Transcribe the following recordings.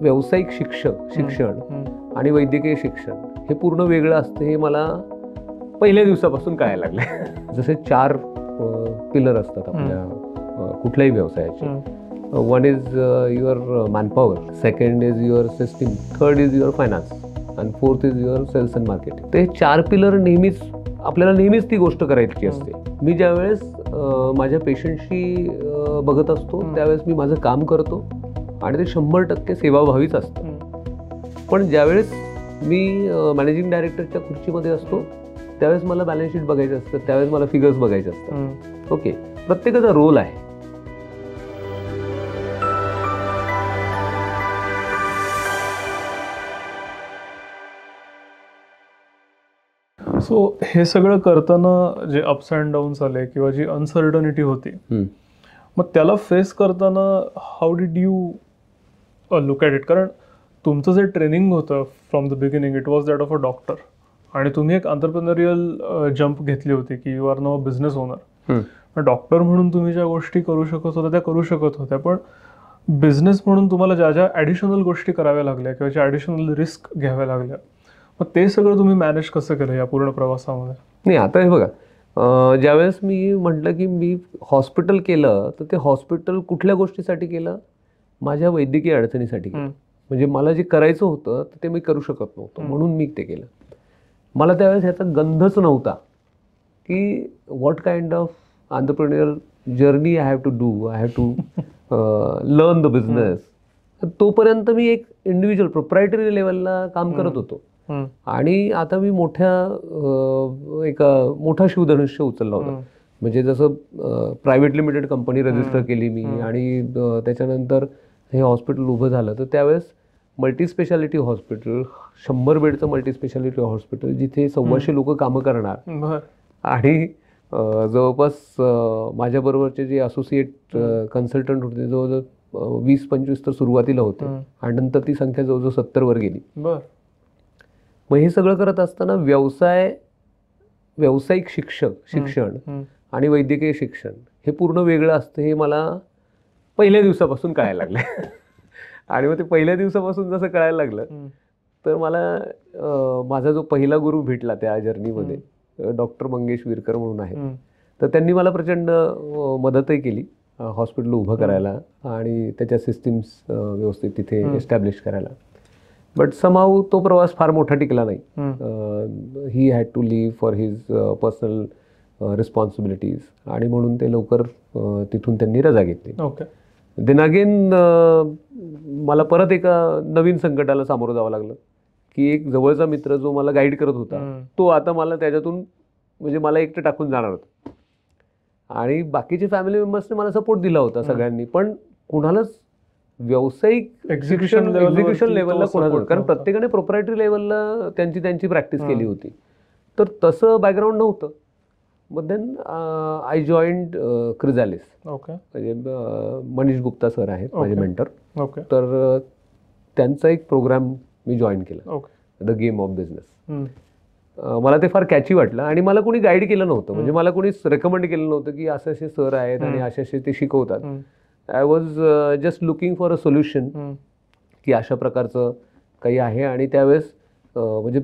व्यावसायिक शिक्षण आणि वैद्यकीय शिक्षण हे पूर्ण वेगळं असतं हे मला पहिल्या दिवसापासून कळायला लागलं. जसे 4 पिलर असतात आपल्या कुठल्याही व्यवसायाचे. One is your manpower, second is your system, third is your finance आणि fourth is your sales and marketing. ते 4 पिलर आपल्याला नेहमीच ती गोष्ट करायची असते. मी ज्यावेळेस माझ्या पेशंटशी बघत असतो त्यावेळेस मी माझं काम करतो आणि ते 100% सेवाभावीच असतं. पण ज्यावेळेस मी मॅनेजिंग डायरेक्टरच्या खुर्चीमध्ये असतो त्यावेळेस मला बॅलन्स शीट बघायचं असतं, त्यावेळेस मला फिगर्स बघायचे असतात. ओके, प्रत्येकाचा रोल आहे. सो हे सगळं करताना जे अप्स अँड डाऊन्स आले किंवा जी अनसर्टनिटी होती, मग त्याला फेस करताना how did you look at it? कारण तुमचं जे ट्रेनिंग होतं from the beginning it was that of a doctor, आणि तुम्ही एक एंटरप्रेन्योरियल जंप घेतली होती की you are no a business owner. Doctor म्हणून तुम्ही ज्या गोष्टी करू शकत होत्या त्या करू शकत होत्या, पण बिझनेस म्हणून तुम्हाला ज्या ज्या ॲडिशनल गोष्टी कराव्या लागल्या किंवा ज्या ॲडिशनल रिस्क घ्याव्या लागल्या, मग ते सगळं तुम्ही मॅनेज कसं केलं या पूर्ण प्रवासामध्ये? नाही, आता हे बघा, ज्यावेळेस मी म्हटलं की मी हॉस्पिटल केलं तर ते हॉस्पिटल कुठल्या गोष्टीसाठी केलं? माझ्या वैद्यकीय अडचणीसाठी केलं. म्हणजे मला जे करायचं होतं ते मी करू शकत नव्हतो म्हणून मी ते केलं. मला त्यावेळेस ह्याचा गंधच नव्हता की what kind of entrepreneur journey I have to do, I have to learn the business. तोपर्यंत मी एक इंडिव्हिज्युअल प्रोप्रायटरी लेवलला काम करत होतो आणि आता मी मोठा शिवधनुष्य उचलला होता. म्हणजे जसं प्रायव्हेट लिमिटेड कंपनी रजिस्टर केली मी आणि त्याच्यानंतर हे हॉस्पिटल उभं झालं. तर त्यावेळेस मल्टीस्पेशालिटी हॉस्पिटल, 100 बेडचं मल्टीस्पेशालिटी हॉस्पिटल जिथे 1,200 लोक कामं करणार आणि जवळपास माझ्याबरोबरचे जे असोसिएट कन्सल्टंट होते जवळजवळ 20-25 तर सुरुवातीला होते आणि नंतर ती संख्या जवळजवळ 70 वर गेली. मग हे सगळं करत असताना व्यावसायिक शिक्षण आणि वैद्यकीय शिक्षण हे पूर्ण वेगळं असतं हे मला पहिल्या दिवसापासून कळायला लागलं. आणि मग ते पहिल्या दिवसापासून जसं कळायला लागलं तर मला माझा जो पहिला गुरु भेटला त्या जर्नीमध्ये, डॉक्टर मंगेश विरकर म्हणून आहेत, तर त्यांनी मला प्रचंड मदतही केली हॉस्पिटल उभं करायला आणि त्याच्या सिस्टीम्स व्यवस्थित तिथे एस्टॅब्लिश करायला. बट समहाऊ तो प्रवास फार मोठा टिकला नाही. He had to leave for his personal responsibilities आणि म्हणून ते लवकर तिथून त्यांनी रजा घेतली. देन अगेन मला परत एका नवीन संकटाला सामोरं जावं लागलं की एक जवळचा मित्र जो मला गाईड करत होता तो आता मला त्याच्यातून म्हणजे मला एकटं टाकून जाणार होता. आणि बाकीचे फॅमिली मेंबर्सने मला सपोर्ट दिला होता सगळ्यांनी, पण कुणालाच व्यावसायिक एक्झिक्युशन लेवलला कोणाला, कारण प्रत्येकाने प्रोप्रायटरी लेवलला त्यांची प्रॅक्टिस केली होती, तर तसं बॅकग्राऊंड नव्हतं. मग देन आय जॉईंड क्रिझॅलिस. म्हणजे मनीष गुप्ता सर आहेत माझे मेंटर. तर त्यांचा एक प्रोग्राम मी जॉईन केला, द गेम ऑफ बिझनेस. मला ते फार कॅची वाटलं आणि मला कोणी गाईड केलं नव्हतं. म्हणजे मला कोणी रेकमेंड केलं नव्हतं की असे असे सर आहेत आणि असे ते शिकवतात. I was just looking for a solution की अशा प्रकारचं काही आहे. आणि त्यावेळेस म्हणजे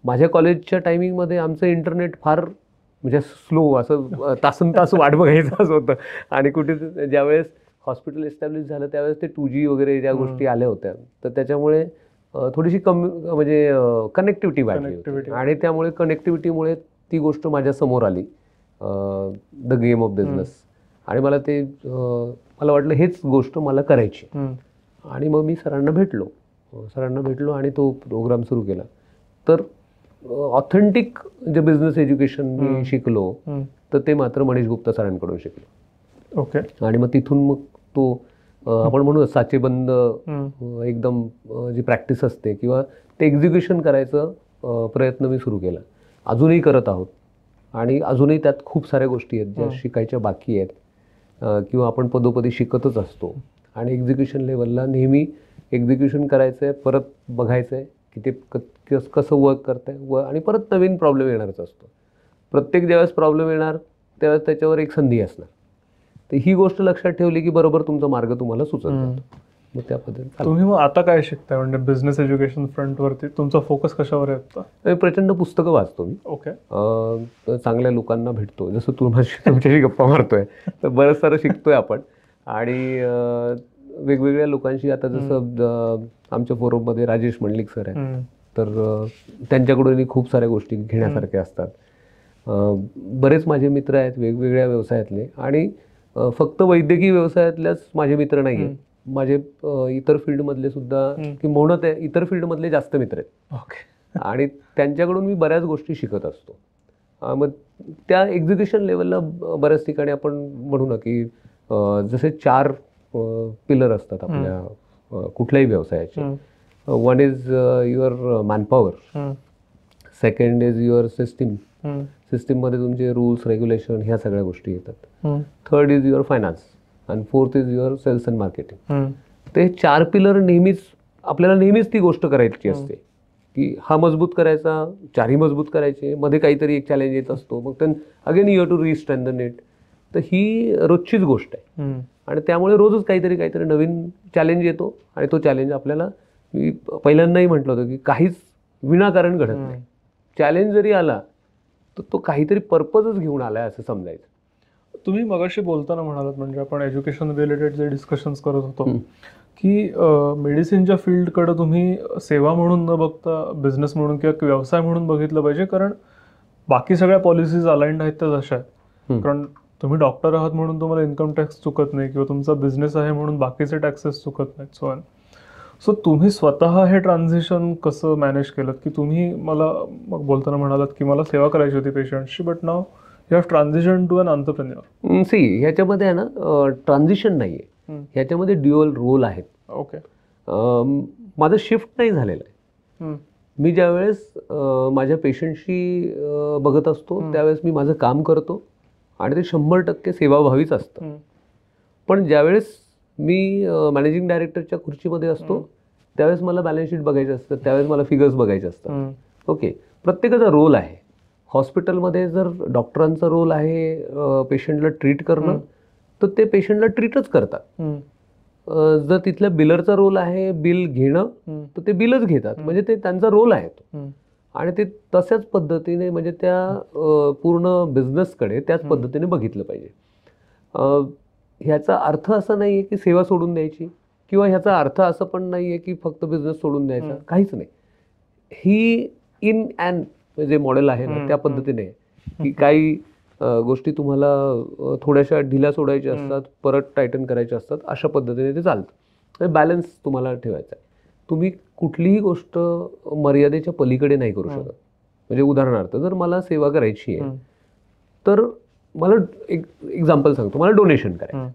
माझ्या कॉलेजच्या टायमिंगमध्ये आमचं इंटरनेट फार म्हणजे स्लो, असं तासन तास वाट बघायचं असं होतं. आणि कुठे ज्यावेळेस हॉस्पिटल एस्टॅब्लिश झालं त्यावेळेस ते 2G वगैरे ज्या गोष्टी आल्या होत्या तर त्याच्यामुळे थोडीशी कमी म्हणजे कनेक्टिव्हिटी वाढली होती आणि त्यामुळे कनेक्टिव्हिटीमुळे ती गोष्ट माझ्या समोर आली, द गेम ऑफ बिझनेस. आणि मला वाटलं हेच गोष्ट मला करायची. आणि मग मी सरांना भेटलो आणि तो प्रोग्राम सुरू केला. तर ऑथेंटिक जे बिझनेस एज्युकेशन मी शिकलो तर ते मात्र मनीष गुप्ता सरांकडून शिकलो. आणि मग तिथून मग तो आपण म्हणू साचेबंद एकदम जी प्रॅक्टिस असते किंवा ते एक्झिक्युशन करायचं प्रयत्न मी सुरू केला. अजूनही करत आहोत आणि अजूनही त्यात खूप साऱ्या गोष्टी आहेत ज्या शिकायच्या बाकी आहेत किंवा आपण पदोपदी शिकतच असतो. आणि एक्झिक्युशन लेवलला नेहमी एक्झिक्युशन करायचं आहे, परत बघायचं आहे की ते कसं वर्क करत आहे आणि परत नवीन प्रॉब्लेम येणारच असतो. प्रत्येक ज्यावेळेस प्रॉब्लेम येणार त्यावेळेस त्याच्यावर एक संधी असणार. तर ही गोष्ट लक्षात ठेवली की बरोबर तुमचा मार्ग तुम्हाला सुचत जातो. मग त्या पद्धतीने तुम्ही मग आता काय शिकताय म्हणजे बिझनेस एज्युकेशन फ्रंटवरती तुमचा फोकस कशावर आहे आता? प्रचंड पुस्तकं वाचतो मी. ओके. चांगल्या लोकांच्या भेटतो, जसं तुमच्याशी गप्पा मारतोय तर बरंच सारं शिकतोय आपण. आणि वेगवेगळ्या लोकांशी आता जसं आमच्या फोरममध्ये राजेश मंडलिक सर आहेत, तर त्यांच्याकडूनही खूप साऱ्या गोष्टी घेण्यासारख्या असतात. बरेच माझे मित्र आहेत वेगवेगळ्या व्यवसायातले, आणि फक्त वैद्यकीय व्यवसायातल्याच माझे मित्र नाही आहेत, माझे इतर फील्डमधले सुद्धा, किंबहुना त्या इतर फील्डमधले जास्त मित्र आहेत. ओके. आणि त्यांच्याकडून मी बऱ्याच गोष्टी शिकत असतो. मग त्या एक्झिक्युशन लेवलला बऱ्याच ठिकाणी आपण म्हणू ना की जसे 4 पिलर असतात आपल्या कुठल्याही व्यवसायाचे. One is your manpower, second is your system, सिस्टीममध्ये तुमचे रूल्स रेग्युलेशन ह्या सगळ्या गोष्टी येतात. थर्ड इज युअर फायनान्स, आणि fourth is your sales and marketing. ते 4 पिलर नेहमीच आपल्याला नेहमीच ती गोष्ट करायची असते की हा मजबूत करायचा, 4ही मजबूत करायचे, मध्ये काहीतरी एक चॅलेंज येत असतो, मग then again you have to restrengthen it. तर ही रोजचीच गोष्ट आहे, आणि त्यामुळे रोजच काहीतरी नवीन चॅलेंज येतो, आणि तो चॅलेंज आपल्याला, मी पहिल्यांदाही म्हटलं होतं की काहीच विनाकारण घडत नाही. चॅलेंज जरी आला तर तो काहीतरी पर्पजच घेऊन आलाय असं समजायचं. तुम्ही मगाशी बोलताना म्हणालात, म्हणजे आपण एज्युकेशन रिलेटेड जे डिस्कशन्स करत होतो की मेडिसिनच्या फील्डकडे तुम्ही सेवा म्हणून न बघता बिझनेस म्हणून किंवा व्यवसाय म्हणून बघितलं पाहिजे, कारण बाकी सगळ्या पॉलिसीज अलाइंड आहेत त्या तशा आहेत. कारण तुम्ही डॉक्टर आहात म्हणून तुम्हाला इन्कम टॅक्स चुकत नाही, किंवा तुमचा बिझनेस आहे म्हणून बाकीचे टॅक्सेस चुकत नाहीत, सो ऑन. सो तुम्ही स्वतः हे ट्रान्झिशन कसं मॅनेज केलं की तुम्ही मला मग बोलताना म्हणालात की मला सेवा करायची होती पेशंटची, but now you have transition to an entrepreneur. See, ह्याच्यामध्ये आहे ना ट्रान्झिशन नाही आहे, ह्याच्यामध्ये ड्युअल रोल आहेत. ओके. माझं शिफ्ट नाही झालेलं आहे. मी ज्यावेळेस माझ्या पेशंटशी बघत असतो त्यावेळेस मी माझं काम करतो, आणि ते 100% सेवाभावीच असतं. पण ज्यावेळेस मी मॅनेजिंग डायरेक्टरच्या खुर्चीमध्ये असतो त्यावेळेस मला बॅलन्स शीट बघायचं असतं, त्यावेळेस मला फिगर्स बघायचे असतात. ओके, प्रत्येकाचा रोल आहे. हॉस्पिटलमध्ये जर डॉक्टरांचा रोल आहे पेशंटला ट्रीट करणं, तर ते पेशंटला ट्रीटच करतात. जर तिथल्या बिलरचा रोल आहे बिल घेणं, तर ते बिलच घेतात, म्हणजे ते त्यांचा रोल आहे तो. आणि ते तशाच पद्धतीने, म्हणजे त्या पूर्ण बिझनेसकडे त्याच पद्धतीने बघितलं पाहिजे. ह्याचा अर्थ असा नाही आहे की सेवा सोडून द्यायची, किंवा ह्याचा अर्थ असं पण नाही आहे की फक्त बिझनेस सोडून द्यायचा, काहीच नाही. ही इन अँड जे मॉडेल आहे ना त्या पद्धतीने की काही गोष्टी तुम्हाला थोड्याशा ढिल्या सोडायच्या असतात, परत टायटन करायच्या असतात, अशा पद्धतीने ते चालतं. बॅलन्स तुम्हाला ठेवायचा आहे. तुम्ही कुठलीही गोष्ट मर्यादेच्या पलीकडे नाही करू शकत. म्हणजे उदाहरणार्थ जर मला सेवा करायची आहे, तर मला एक एक्झाम्पल सांगतो, मला डोनेशन करायचं.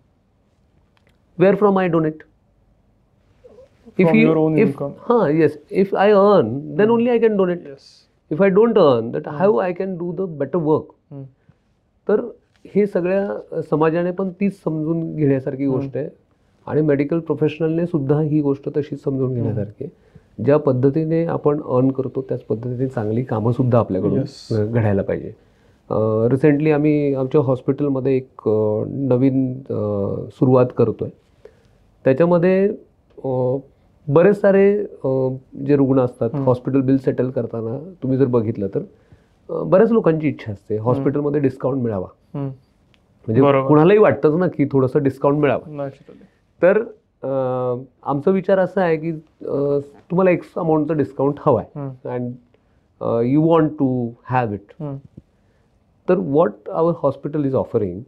Where from I donate? If I earn then only I can donate. If I don't earn that how I can do the better work. तर हे सगळ्या समाजाने पण तीच समजून घेण्यासारखी गोष्ट आहे, आणि मेडिकल प्रोफेशनलने सुद्धा ही गोष्ट तशीच समजून घेण्यासारखी आहे. ज्या पद्धतीने आपण अर्न करतो त्याच पद्धतीने चांगली कामंसुद्धा आपल्याकडून घडायला पाहिजे. रिसेंटली आम्ही आमच्या हॉस्पिटलमध्ये एक नवीन सुरुवात करतो आहे. त्याच्यामध्ये बरेच सारे जे रुग्ण असतात, हॉस्पिटल बिल सेटल करताना तुम्ही जर बघितलं तर बऱ्याच लोकांची इच्छा असते हॉस्पिटलमध्ये डिस्काउंट मिळावा. म्हणजे कुणालाही वाटतंच ना की थोडंसं डिस्काउंट मिळावं. तर आमचा विचार असा आहे की तुम्हाला एक्स अमाऊंटचं डिस्काउंट हवा आहे and you want to have it. तर what our hospital is offering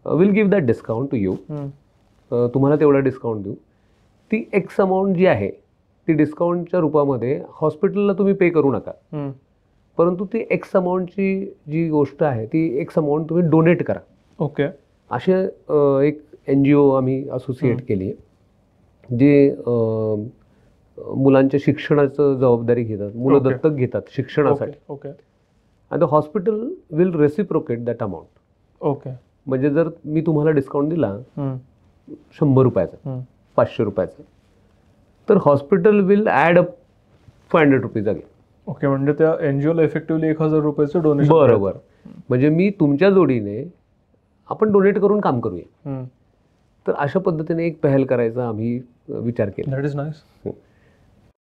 will give that discount to you. तुम्हाला तेवढा डिस्काउंट देऊ. ती एक्स अमाऊंट जी आहे ती डिस्काउंटच्या रूपामध्ये हॉस्पिटलला तुम्ही पे करू नका, परंतु ती एक्स अमाऊंटची जी गोष्ट आहे ती एक्स अमाऊंट तुम्ही डोनेट करा. ओके. असे एक NGO आम्ही असोसिएट केली आहे जे मुलांच्या शिक्षणाचं जबाबदारी घेतात, मुलं दत्तक घेतात शिक्षणासाठी. ओके. आणि the hospital will reciprocate that amount. Okay. म्हणजे जर मी तुम्हाला डिस्काउंट दिला 100 रुपयाचा, 500 रुपयाचा, तर hospital will add up 500 rupees again. Okay. म्हणजे त्या NGOला इफेक्टिव्हली 1000 रुपयाचं डोनेशन. बरोबर. म्हणजे मी तुमच्या जोडीने आपण डोनेट करून काम करूया. तर अशा पद्धतीने एक पहल करायचा आम्ही विचार केला. That is nice.